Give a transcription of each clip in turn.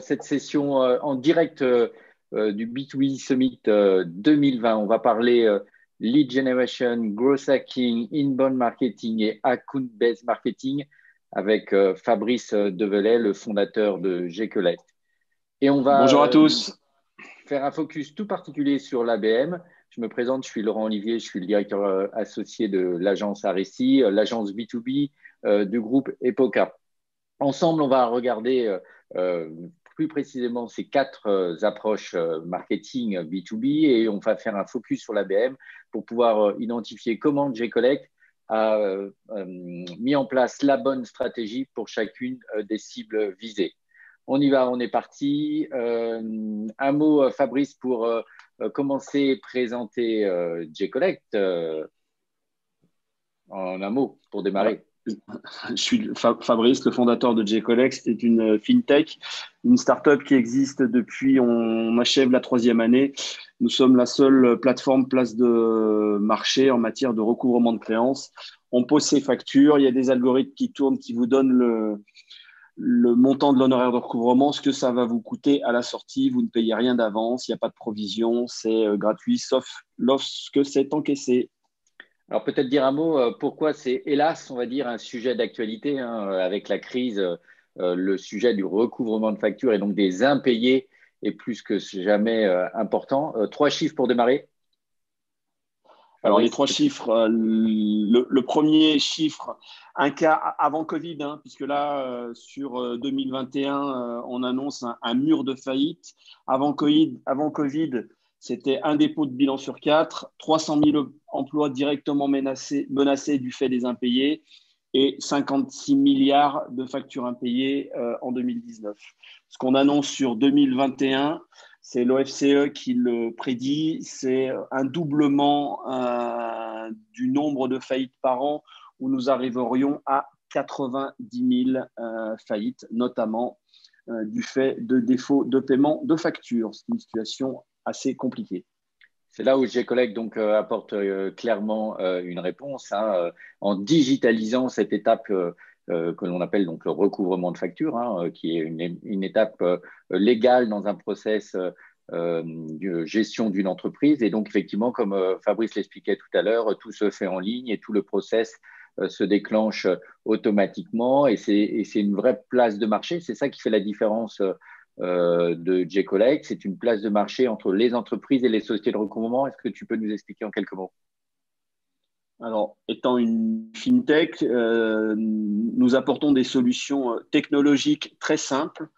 cette session en direct du B2B Summit 2020. On va parler lead generation, growth hacking, inbound marketing et account-based marketing avec Fabrice Develay, le fondateur de Gcollect. Et on va Bonjour à tous. faire un focus tout particulier sur l'ABM. Je me présente, je suis Laurent Olivier, je suis le directeur associé de l'agence Aressi, l'agence B2B du groupe Epoca. Ensemble, on va regarder plus précisément ces quatre approches marketing B2B et on va faire un focus sur l'ABM pour pouvoir identifier comment Gcollect a mis en place la bonne stratégie pour chacune des cibles visées. On y va, on est parti. Un mot, Fabrice, pour commencer et présenter Gcollect. En un mot, pour démarrer. Je suis Fabrice, le fondateur de Gcollect. C'est une fintech, une startup qui existe depuis, on achève la 3e année. Nous sommes la seule plateforme place de marché en matière de recouvrement de créances. On pose ses factures, il y a des algorithmes qui tournent, qui vous donnent le montant de l'honoraire de recouvrement, ce que ça va vous coûter à la sortie. Vous ne payez rien d'avance, il n'y a pas de provision, c'est gratuit, sauf lorsque c'est encaissé. Alors peut-être dire un mot, pourquoi c'est hélas, on va dire, un sujet d'actualité avec la crise, le sujet du recouvrement de factures et donc des impayés est plus que jamais important. 3 chiffres pour démarrer. Alors, les Fabrice, 3 chiffres, le premier chiffre, un cas avant Covid, puisque là, sur 2021, on annonce un mur de faillite. Avant COVID, c'était un dépôt de bilan sur 4, 300 000 emplois directement menacés du fait des impayés et 56 milliards de factures impayées en 2019. Ce qu'on annonce sur 2021, c'est l'OFCE qui le prédit, c'est un doublement du nombre de faillites par an où nous arriverions à 90 000 faillites, notamment du fait de défauts de paiement de factures. C'est une situation assez compliquée. c'est là où Gcollect donc apporte clairement une réponse en digitalisant cette étape que l'on appelle donc le recouvrement de factures, qui est une étape légale dans un process de gestion d'une entreprise. Et donc effectivement, comme Fabrice l'expliquait tout à l'heure, tout se fait en ligne et tout le process se déclenche automatiquement. Et c'est une vraie place de marché. C'est ça qui fait la différence de Gcollect. C'est une place de marché entre les entreprises et les sociétés de recouvrement. Est-ce que tu peux nous expliquer en quelques mots? Alors, étant une fintech, nous apportons des solutions technologiques très simples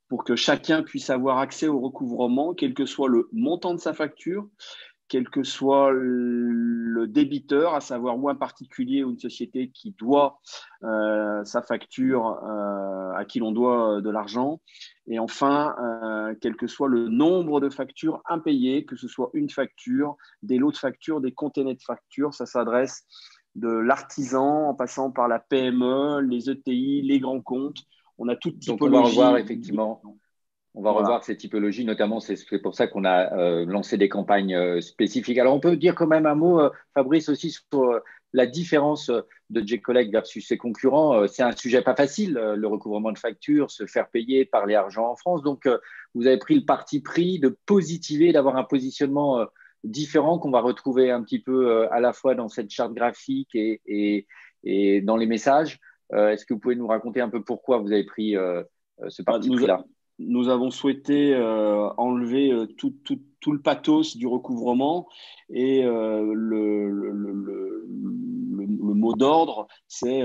pour que chacun puisse avoir accès au recouvrement, quel que soit le montant de sa facture, quel que soit le débiteur, à savoir ou un particulier ou une société qui doit sa facture, à qui l'on doit de l'argent. Et enfin, quel que soit le nombre de factures impayées, que ce soit une facture, des lots de factures, des containers de factures, ça s'adresse de l'artisan en passant par la PME, les ETI, les grands comptes. On a toute Donc on va revoir typologie. effectivement. On va Voilà. revoir ces typologies, notamment c'est pour ça qu'on a lancé des campagnes spécifiques. Alors on peut dire quand même un mot, Fabrice, aussi sur la différence de Gcollect versus ses concurrents. C'est un sujet pas facile, le recouvrement de factures, se faire payer, parler argent en France. Donc vous avez pris le parti pris de positiver, d'avoir un positionnement différent qu'on va retrouver un petit peu à la fois dans cette charte graphique et dans les messages. Est-ce que vous pouvez nous raconter un peu pourquoi vous avez pris ce Bah, parti pris-là? nous avons souhaité enlever tout le pathos du recouvrement et le mot d'ordre, c'est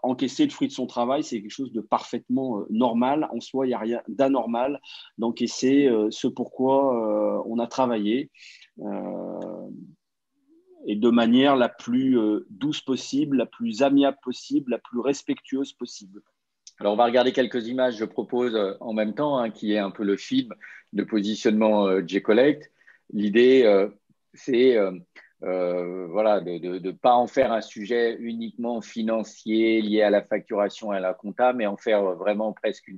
encaisser le fruit de son travail. C'est quelque chose de parfaitement normal. En soi, il n'y a rien d'anormal d'encaisser ce pourquoi on a travaillé et de manière la plus douce possible, la plus amiable possible, la plus respectueuse possible. Alors, on va regarder quelques images, je propose en même temps, qui est un peu le film de positionnement Gcollect. L'idée, c'est voilà, de ne pas en faire un sujet uniquement financier lié à la facturation et à la compta, mais en faire vraiment presque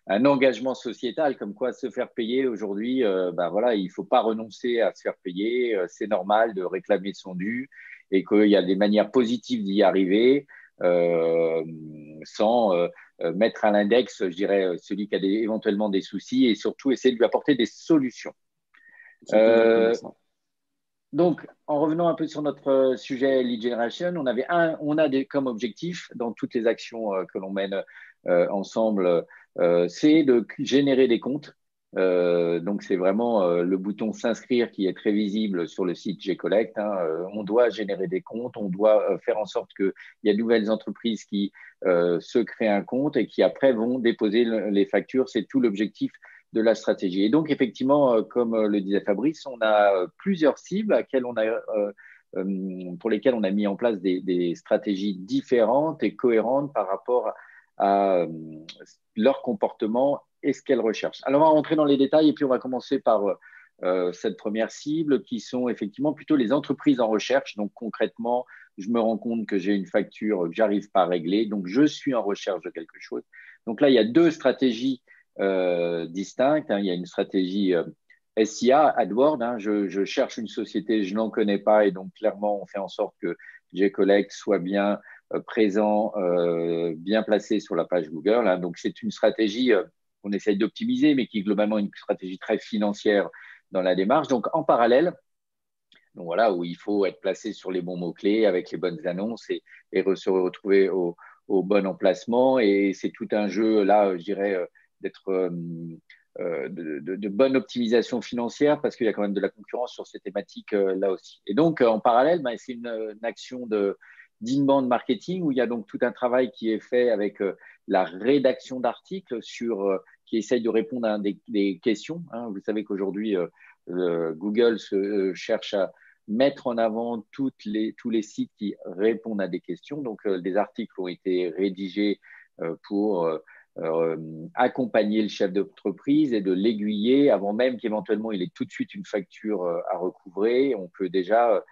un engagement sociétal, comme quoi se faire payer aujourd'hui, voilà, il ne faut pas renoncer à se faire payer, c'est normal de réclamer son dû et qu'il y a des manières positives d'y arriver. sans mettre à l'index, je dirais, celui qui a éventuellement des soucis et surtout essayer de lui apporter des solutions. C'est exactement ça. Donc, en revenant un peu sur notre sujet lead generation, on a comme objectif dans toutes les actions que l'on mène ensemble, c'est de générer des comptes. Donc, c'est vraiment le bouton s'inscrire qui est très visible sur le site Gcollect. On doit générer des comptes, on doit faire en sorte qu'il y a de nouvelles entreprises qui se créent un compte et qui après vont déposer les factures. C'est tout l'objectif de la stratégie. Et donc, effectivement, comme le disait Fabrice, on a plusieurs cibles pour lesquelles on a mis en place des stratégies différentes et cohérentes par rapport à leur comportement et ce qu'elles recherchent. Alors, on va rentrer dans les détails et puis on va commencer par cette première cible qui sont effectivement plutôt les entreprises en recherche. Donc, concrètement, je me rends compte que j'ai une facture que j'arrive pas à régler. Donc, je suis en recherche de quelque chose. Donc là, il y a deux stratégies distinctes. Il y a une stratégie SIA, AdWords. Je cherche une société, je n'en connais pas et donc clairement, on fait en sorte que Gcollect soit bien présent, bien placé sur la page Google. Donc, c'est une stratégie qu'on essaye d'optimiser, mais qui est globalement une stratégie très financière dans la démarche. Donc, en parallèle, donc voilà, où il faut être placé sur les bons mots-clés avec les bonnes annonces et se retrouver au bon emplacement. Et c'est tout un jeu, là, je dirais, d'être de bonne optimisation financière parce qu'il y a quand même de la concurrence sur ces thématiques là aussi. Et donc, en parallèle, c'est une action d'inbound marketing où il y a donc tout un travail qui est fait avec la rédaction d'articles qui essaye de répondre à des questions. Vous savez qu'aujourd'hui, Google cherche à mettre en avant tous les sites qui répondent à des questions. Donc, des articles ont été rédigés pour accompagner le chef d'entreprise et de l'aiguiller avant même qu'éventuellement il ait tout de suite une facture à recouvrer. Il peut déjà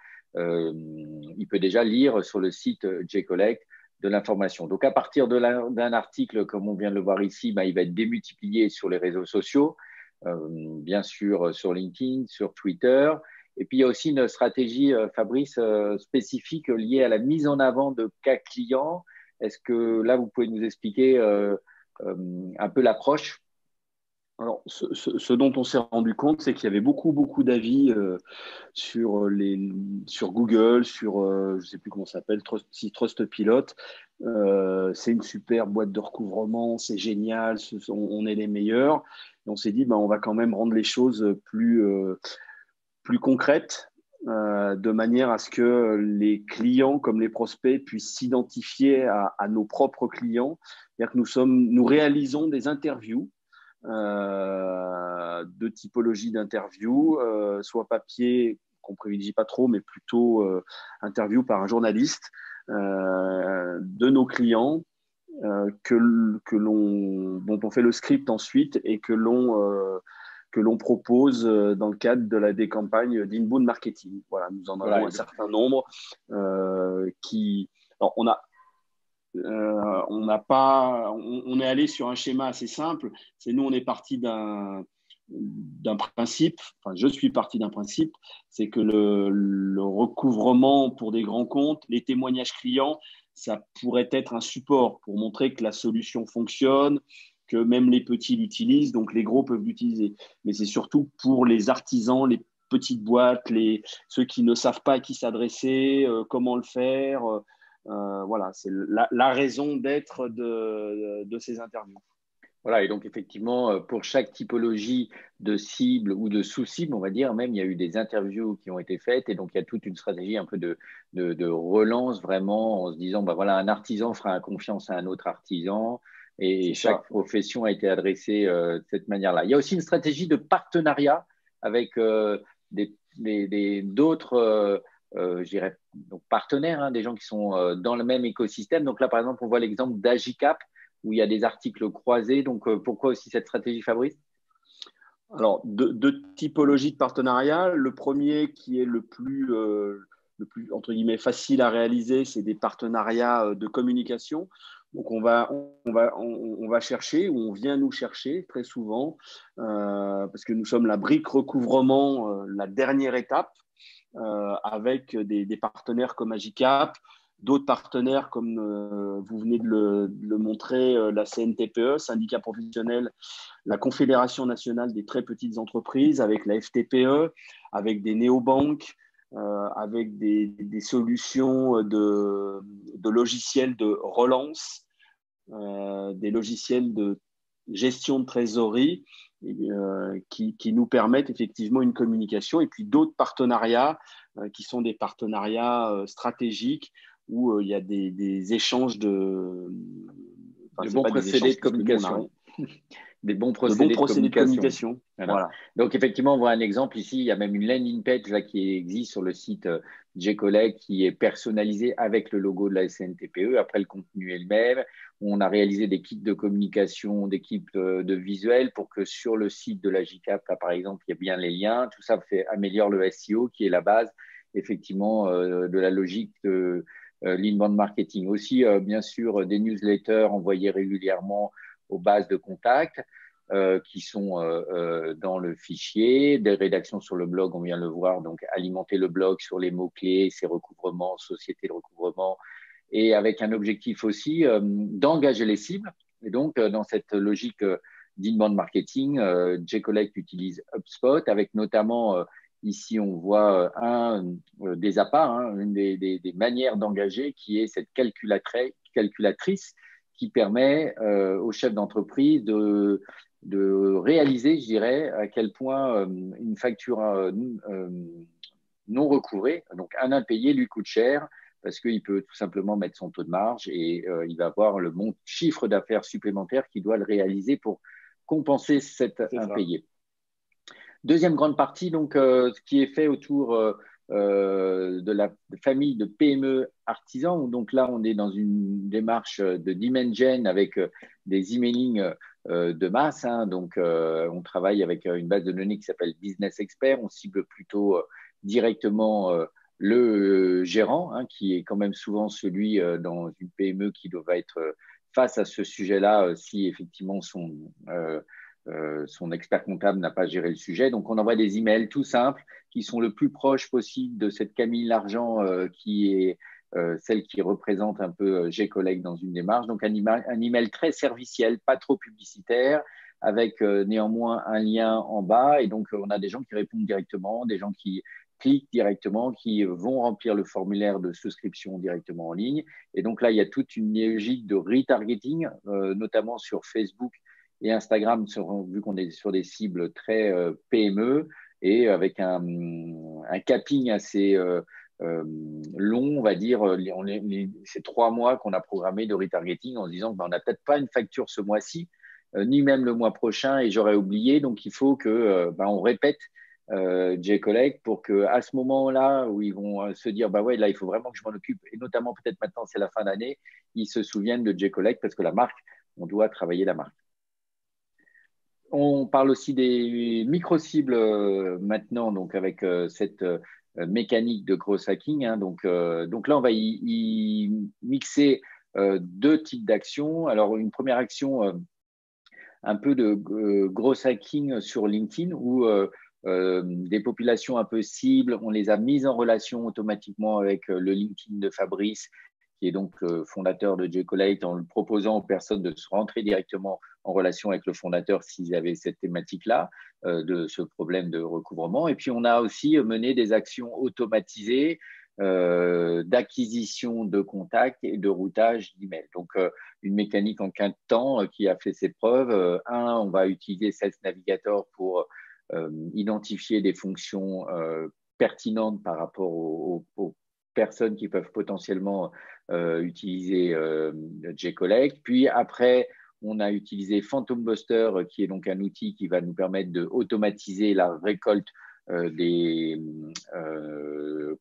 lire sur le site Gcollect de l'information. Donc, à partir d'un article, comme on vient de le voir ici, il va être démultiplié sur les réseaux sociaux, bien sûr sur LinkedIn, sur Twitter. Et puis, il y a aussi une stratégie, Fabrice, spécifique liée à la mise en avant de cas clients. Est-ce que là, vous pouvez nous expliquer un peu l'approche? Alors, ce dont on s'est rendu compte, c'est qu'il y avait beaucoup d'avis sur Google, sur, je ne sais plus comment ça s'appelle, Trustpilot. C'est une super boîte de recouvrement, c'est génial, on est les meilleurs. Et on s'est dit, on va quand même rendre les choses plus concrètes, de manière à ce que les clients comme les prospects puissent s'identifier à nos propres clients. C'est-à-dire que nous réalisons des interviews de typologie d'interview, soit papier qu'on privilégie pas trop, mais plutôt interview par un journaliste de nos clients dont on fait le script ensuite et que l'on propose dans le cadre des campagnes d'inbound marketing. Voilà, nous en avons un certain nombre Alors, on est allé sur un schéma assez simple. On est parti d'un principe, enfin je suis parti d'un principe, c'est que le recouvrement pour des grands comptes, les témoignages clients, ça pourrait être un support pour montrer que la solution fonctionne, que même les petits l'utilisent, donc les gros peuvent l'utiliser. Mais c'est surtout pour les artisans, les petites boîtes, ceux qui ne savent pas à qui s'adresser, comment le faire. Voilà, c'est la raison d'être de ces interviews. Voilà, et donc effectivement, pour chaque typologie de cible ou de sous-cible, on va dire, même, il y a eu des interviews qui ont été faites, et donc il y a toute une stratégie un peu de relance, vraiment, en se disant, voilà, un artisan fera confiance à un autre artisan, et chaque profession a été adressée de cette manière-là. Il y a aussi une stratégie de partenariat avec d'autres, je dirais, donc partenaires, des gens qui sont dans le même écosystème. Donc là, par exemple, on voit l'exemple d'Agicap, où il y a des articles croisés. Donc, pourquoi aussi cette stratégie, Fabrice? Alors, deux typologies de partenariat. Le premier qui est le plus entre guillemets, facile à réaliser, c'est des partenariats de communication. Donc, on va chercher, ou on vient nous chercher très souvent, parce que nous sommes la brique recouvrement, la dernière étape, avec des partenaires comme Agicap, d'autres partenaires, comme vous venez de le montrer, la CNTPE, syndicat professionnel, la Confédération nationale des très petites entreprises, avec la FTPE, avec des néobanques, avec des solutions de logiciels de relance, des logiciels de gestion de trésorerie qui nous permettent effectivement une communication, et puis d'autres partenariats qui sont des partenariats stratégiques où il y a des échanges de bons procédés de communication. Des bons procédés de communication. Voilà. Donc, effectivement, on voit un exemple ici. Il y a même une landing page là, qui existe sur le site J-Collect qui est personnalisée avec le logo de la SNTPE. Après, le contenu est le même. On a réalisé des kits de communication, des kits de visuels pour que sur le site de la JCAP, là, par exemple, il y ait bien les liens. Tout ça améliore le SEO qui est la base, effectivement, de la logique de l'inbound marketing. Aussi, bien sûr, des newsletters envoyés régulièrement aux bases de contact qui sont dans le fichier, des rédactions sur le blog, on vient de le voir, donc alimenter le blog sur les mots-clés, ses recouvrements, société de recouvrement, et avec un objectif aussi d'engager les cibles. Et donc, dans cette logique d'inbound marketing, J-Collect utilise HubSpot avec notamment, ici on voit des appâts, une des manières d'engager qui est cette calculatrice qui permet aux chefs d'entreprise de réaliser, je dirais, à quel point une facture non recouvrée, donc un impayé, lui coûte cher parce qu'il peut tout simplement mettre son taux de marge et il va avoir le chiffre d'affaires supplémentaire qu'il doit le réaliser pour compenser cet impayé. Deuxième grande partie, donc, ce qui est fait autour de la famille de PME artisans. Donc là, on est dans une démarche de demand gen avec des emailing de masse. Donc, on travaille avec une base de données qui s'appelle Business Expert. On cible plutôt directement le gérant, qui est quand même souvent celui dans une PME qui doit être face à ce sujet-là si effectivement son expert comptable n'a pas géré le sujet. Donc, on envoie des emails tout simples qui sont le plus proches possible de cette Camille Largent qui est celle qui représente un peu J-Collect dans une démarche. Donc, un email très serviciel, pas trop publicitaire, avec néanmoins un lien en bas. Et donc, on a des gens qui répondent directement, des gens qui cliquent directement, qui vont remplir le formulaire de souscription directement en ligne. Et donc là, il y a toute une logique de retargeting, notamment sur Facebook et Instagram, vu qu'on est sur des cibles très PME et avec un capping assez long, on va dire, c'est 3 mois qu'on a programmé de retargeting en se disant qu'on n'a peut-être pas une facture ce mois-ci, ni même le mois prochain, et j'aurais oublié, donc il faut que on répète J-Collect pour qu'à ce moment-là où ils vont se dire bah ouais, là il faut vraiment que je m'en occupe, et notamment peut-être maintenant c'est la fin d'année, ils se souviennent de J-Collect parce que la marque, on doit travailler la marque. On parle aussi des micro-cibles maintenant, donc avec cette mécanique de gros hacking. Donc là, on va y mixer 2 types d'actions. Alors, une première action, un peu de gros hacking sur LinkedIn, où des populations un peu cibles, on les a mises en relation automatiquement avec le LinkedIn de Fabrice, qui est donc le fondateur de J-Collect, en le proposant aux personnes de se rentrer directement en relation avec le fondateur s'ils avaient cette thématique-là, de ce problème de recouvrement. Et puis, on a aussi mené des actions automatisées d'acquisition de contacts et de routage d'emails. Donc, une mécanique en quint de temps qui a fait ses preuves. On va utiliser Sales Navigator pour identifier des fonctions pertinentes par rapport aux personnes qui peuvent potentiellement utiliser J-Collect. Puis après, on a utilisé Phantom Buster, qui est donc un outil qui va nous permettre d'automatiser la récolte des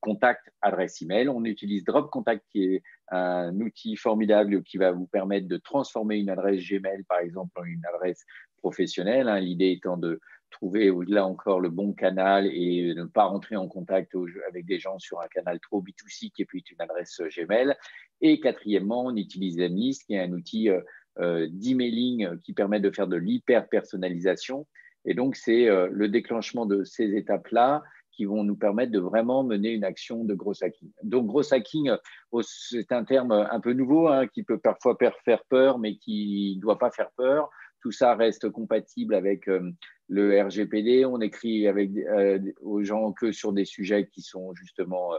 contacts adresse email. On utilise Drop Contact, qui est un outil formidable qui va vous permettre de transformer une adresse Gmail, par exemple, en une adresse professionnelle. L'idée étant de trouver là encore le bon canal et ne pas rentrer en contact avec des gens sur un canal trop B2C qui est puis une adresse Gmail. Et quatrièmement, on utilise Zenlist, qui est un outil d'emailing qui permet de faire de l'hyper-personnalisation. Et donc, c'est le déclenchement de ces étapes-là qui vont nous permettre de vraiment mener une action de gros hacking. Donc, gros hacking, c'est un terme un peu nouveau hein, qui peut parfois faire peur, mais qui ne doit pas faire peur. Tout ça reste compatible avec le RGPD. On écrit aux gens que sur des sujets qui sont justement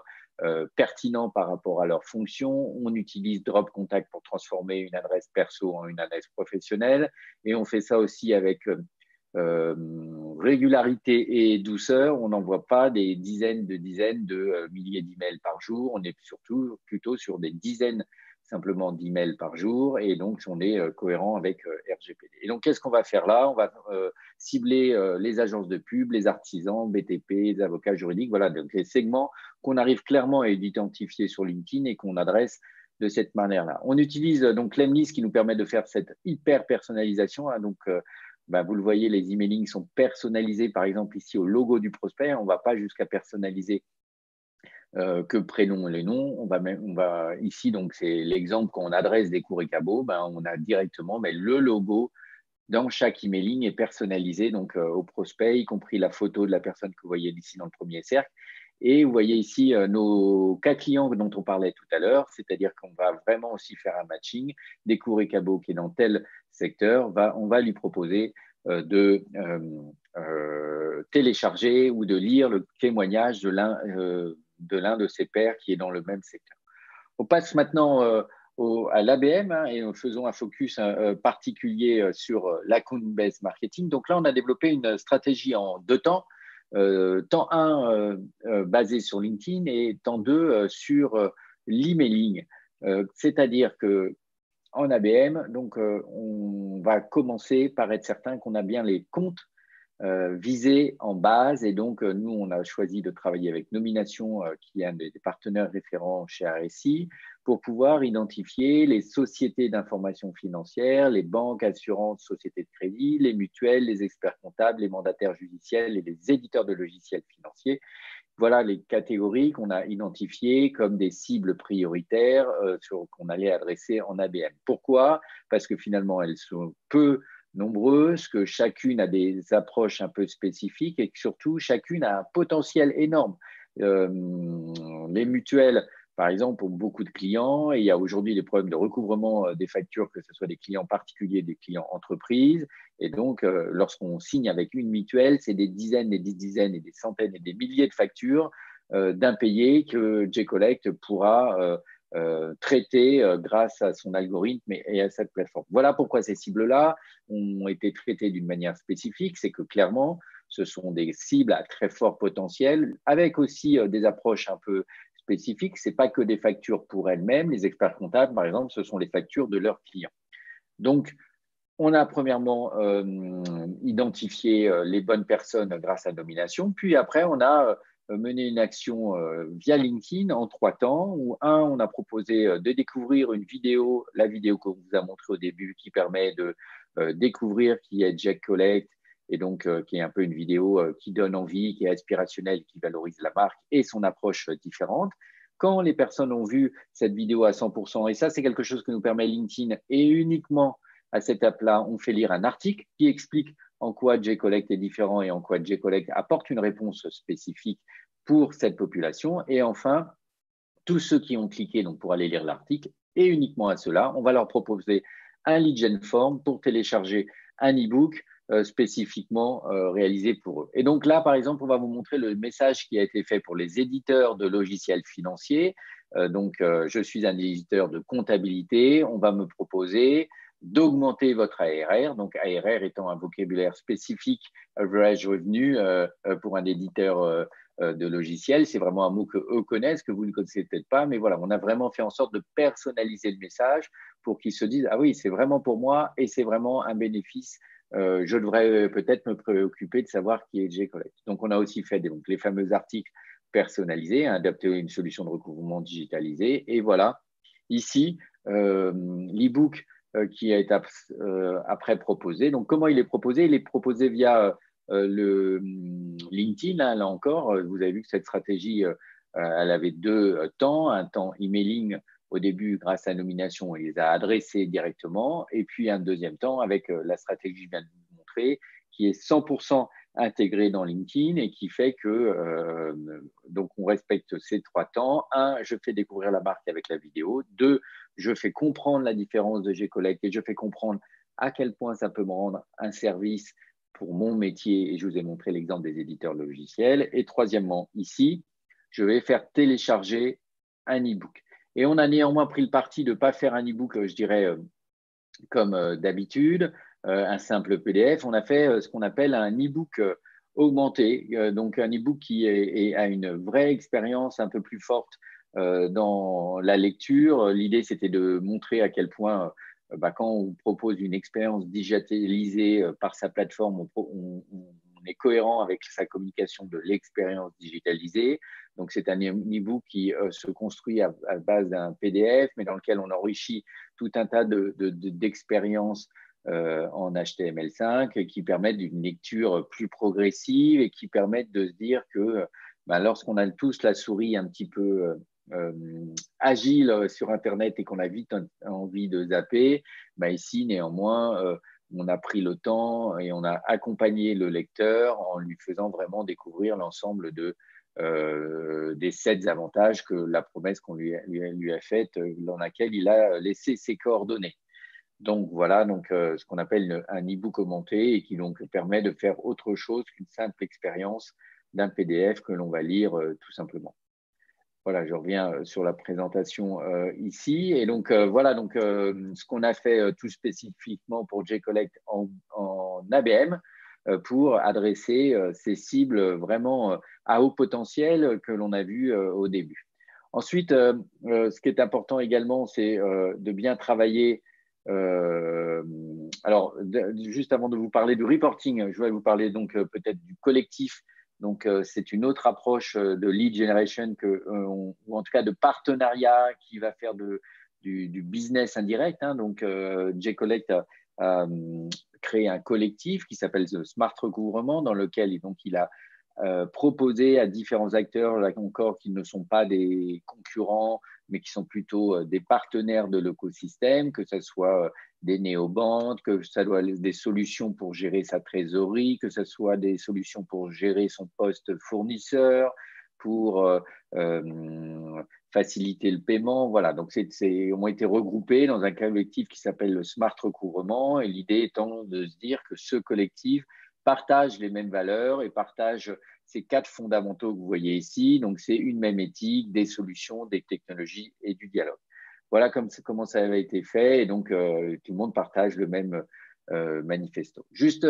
pertinents par rapport à leur fonction. On utilise Drop Contact pour transformer une adresse perso en une adresse professionnelle. Et on fait ça aussi avec régularité et douceur. On n'envoie pas des dizaines de milliers d'emails par jour. On est surtout plutôt sur des dizaines simplement d'emails par jour et donc on est cohérent avec RGPD. Et donc qu'est-ce qu'on va faire là? On va cibler les agences de pub, les artisans, BTP, les avocats juridiques, voilà, donc les segments qu'on arrive clairement à identifier sur LinkedIn et qu'on adresse de cette manière-là. On utilise donc l'Emlist qui nous permet de faire cette hyper personnalisation. Hein, donc vous le voyez, les emailings sont personnalisés, par exemple ici au logo du prospect. On ne va pas jusqu'à personnaliser que prénom et les noms. On va ici, donc c'est l'exemple quand on adresse des cours et cabots, on a directement le logo dans chaque emailing est personnalisé donc au prospect, y compris la photo de la personne que vous voyez ici dans le premier cercle. Et vous voyez ici nos cas clients dont on parlait tout à l'heure, c'est-à-dire qu'on va vraiment aussi faire un matching des cours et cabots qui est dans tel secteur. On va lui proposer de télécharger ou de lire le témoignage de l'un de ses pairs qui est dans le même secteur. On passe maintenant à l'ABM hein, et nous faisons un focus particulier sur l'account-based marketing. Donc là, on a développé une stratégie en 2 temps. Temps 1 basé sur LinkedIn et temps 2 sur l'emailing. C'est-à-dire que en ABM, donc on va commencer par être certain qu'on a bien les comptes visés en base. Et donc, nous, on a choisi de travailler avec Nomination, qui est un des partenaires référents chez RSI, pour pouvoir identifier les sociétés d'information financière, les banques, assurances, sociétés de crédit, les mutuelles, les experts comptables, les mandataires judiciaires et les éditeurs de logiciels financiers. Voilà les catégories qu'on a identifiées comme des cibles prioritaires qu'on allait adresser en ABM. Pourquoi? Parce que finalement, elles sont peu nombreuses, que chacune a des approches un peu spécifiques et que surtout, chacune a un potentiel énorme. Les mutuelles, par exemple, ont beaucoup de clients et il y a aujourd'hui des problèmes de recouvrement des factures, que ce soit des clients particuliers, des clients entreprises. Et donc, lorsqu'on signe avec une mutuelle, c'est des dizaines et des dizaines et des centaines et des milliers de factures d'impayés que J-Collect pourra traiter grâce à son algorithme et à cette plateforme. Voilà pourquoi ces cibles-là ont été traitées d'une manière spécifique. C'est que clairement, ce sont des cibles à très fort potentiel, avec aussi des approches un peu spécifiques. Ce n'est pas que des factures pour elles-mêmes. Les experts comptables, par exemple, ce sont les factures de leurs clients. Donc, on a premièrement identifié les bonnes personnes grâce à Nomination, puis après, on a mené une action via LinkedIn en 3 temps, où on a proposé de découvrir une vidéo, la vidéo qu'on vous a montrée au début, qui permet de découvrir qui est J-Collect, et donc qui est un peu une vidéo qui donne envie, qui est aspirationnelle, qui valorise la marque et son approche différente. Quand les personnes ont vu cette vidéo à 100%, et ça, c'est quelque chose que nous permet LinkedIn, et uniquement à cette étape-là, on fait lire un article qui explique en quoi J-Collect est différent et en quoi J-Collect apporte une réponse spécifique pour cette population. Et enfin, tous ceux qui ont cliqué donc, pour aller lire l'article, et uniquement à cela, on va leur proposer un lead gen form pour télécharger un e-book spécifiquement réalisé pour eux. Et donc là, par exemple, on va vous montrer le message qui a été fait pour les éditeurs de logiciels financiers. Je suis un éditeur de comptabilité. On va me proposer d'augmenter votre ARR, donc ARR étant un vocabulaire spécifique, average revenue, pour un éditeur de logiciels. C'est vraiment un mot que eux connaissent, que vous ne connaissez peut-être pas, mais voilà, on a vraiment fait en sorte de personnaliser le message pour qu'ils se disent « Ah oui, c'est vraiment pour moi et c'est vraiment un bénéfice. Je devrais peut-être me préoccuper de savoir qui est J-Collect. » Donc, on a aussi fait donc, les fameux articles personnalisés, adapter une solution de recouvrement digitalisée. Et voilà, ici, l'e-book qui a été après proposé. Donc, comment il est proposé? Il est proposé via le LinkedIn. Hein, là encore, vous avez vu que cette stratégie, elle avait 2 temps. Un temps emailing au début, grâce à Nomination, il les a adressés directement. Et puis, un deuxième temps avec la stratégie que je viens de vous montrer, qui est 100% intégré dans LinkedIn et qui fait que donc on respecte ces 3 temps. 1, je fais découvrir la marque avec la vidéo. 2, je fais comprendre la différence de G-Collect et je fais comprendre à quel point ça peut me rendre un service pour mon métier. Et je vous ai montré l'exemple des éditeurs logiciels. Et troisièmement, ici, je vais faire télécharger un e-book. Et on a néanmoins pris le parti de ne pas faire un e-book, je dirais, comme d'habitude, un simple PDF. On a fait ce qu'on appelle un e-book augmenté, donc un e-book qui a une vraie expérience un peu plus forte dans la lecture. L'idée, c'était de montrer à quel point, quand on propose une expérience digitalisée par sa plateforme, on est cohérent avec sa communication de l'expérience digitalisée. Donc, c'est un e-book qui se construit à base d'un PDF, mais dans lequel on enrichit tout un tas d'expériences en HTML5 qui permettent une lecture plus progressive et qui permettent de se dire que lorsqu'on a tous la souris un petit peu agile sur Internet et qu'on a vite envie de zapper, ici, néanmoins, on a pris le temps et on a accompagné le lecteur en lui faisant vraiment découvrir l'ensemble des 7 avantages que la promesse qu'on lui a faite, dans laquelle il a laissé ses coordonnées. Donc voilà, ce qu'on appelle un e-book augmenté et qui donc permet de faire autre chose qu'une simple expérience d'un PDF que l'on va lire tout simplement. Voilà, je reviens sur la présentation ici. Et donc, voilà, ce qu'on a fait tout spécifiquement pour G-Collect en ABM pour adresser ces cibles vraiment à haut potentiel que l'on a vu au début. Ensuite, ce qui est important également, c'est de bien travailler. Juste avant de vous parler du reporting, je vais vous parler donc peut-être du collectif. Donc, c'est une autre approche de lead generation ou en tout cas de partenariat qui va faire du business indirect. Donc, G-Collect a créé un collectif qui s'appelle The Smart Recouvrement, dans lequel il a proposé à différents acteurs, là encore, qui ne sont pas des concurrents, mais qui sont plutôt des partenaires de l'écosystème, que ce soit des néobanques, que ça soit des solutions pour gérer sa trésorerie, que ce soit des solutions pour gérer son poste fournisseur, pour faciliter le paiement. Voilà, donc ont été regroupés dans un collectif qui s'appelle le Smart Recouvrement, et l'idée étant de se dire que ce collectif partage les mêmes valeurs et partage ces 4 fondamentaux que vous voyez ici. Donc, c'est une même éthique, des solutions, des technologies et du dialogue. Voilà comment ça avait été fait. Et donc, tout le monde partage le même manifesto. Juste,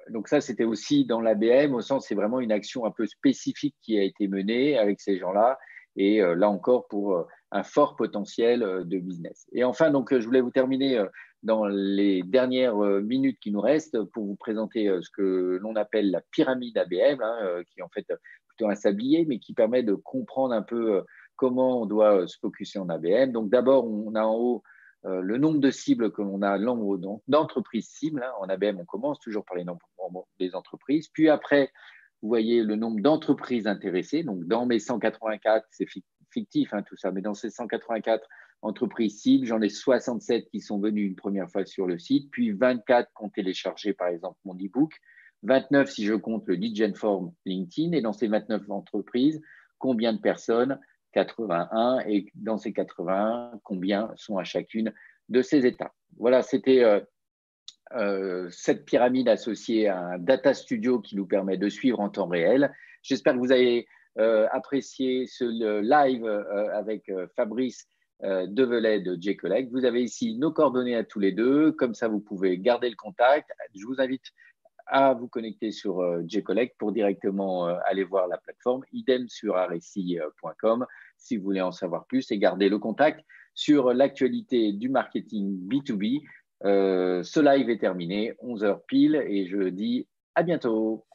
donc ça, c'était aussi dans l'ABM, au sens c'est vraiment une action un peu spécifique qui a été menée avec ces gens-là. Et là encore, pour un fort potentiel de business. Et enfin, donc, je voulais vous terminer dans les dernières minutes qui nous restent pour vous présenter ce que l'on appelle la pyramide ABM, qui est en fait plutôt un sablier, mais qui permet de comprendre un peu comment on doit se focuser en ABM. Donc, d'abord, on a en haut le nombre de cibles que l'on a, le nombre d'entreprises cibles. En ABM, on commence toujours par les nombres des entreprises. Puis après, vous voyez le nombre d'entreprises intéressées. Donc, dans mes 184, c'est fictif tout ça, mais dans ces 184 entreprises cibles, j'en ai 67 qui sont venues une première fois sur le site, puis 24 qui ont téléchargé, par exemple, mon e-book, 29 si je compte le lead gen form LinkedIn, et dans ces 29 entreprises, combien de personnes? 81, et dans ces 81, combien sont à chacune de ces étapes? Voilà, c'était cette pyramide associée à un data studio qui nous permet de suivre en temps réel. J'espère que vous avez apprécié ce live avec Fabrice Develay de G-Collect. Vous avez ici nos coordonnées à tous les deux. Comme ça, vous pouvez garder le contact. Je vous invite à vous connecter sur G-Collect pour directement aller voir la plateforme. Idem sur aresi.com si vous voulez en savoir plus et garder le contact sur l'actualité du marketing B2B. Ce live est terminé, 11h pile, et je dis à bientôt.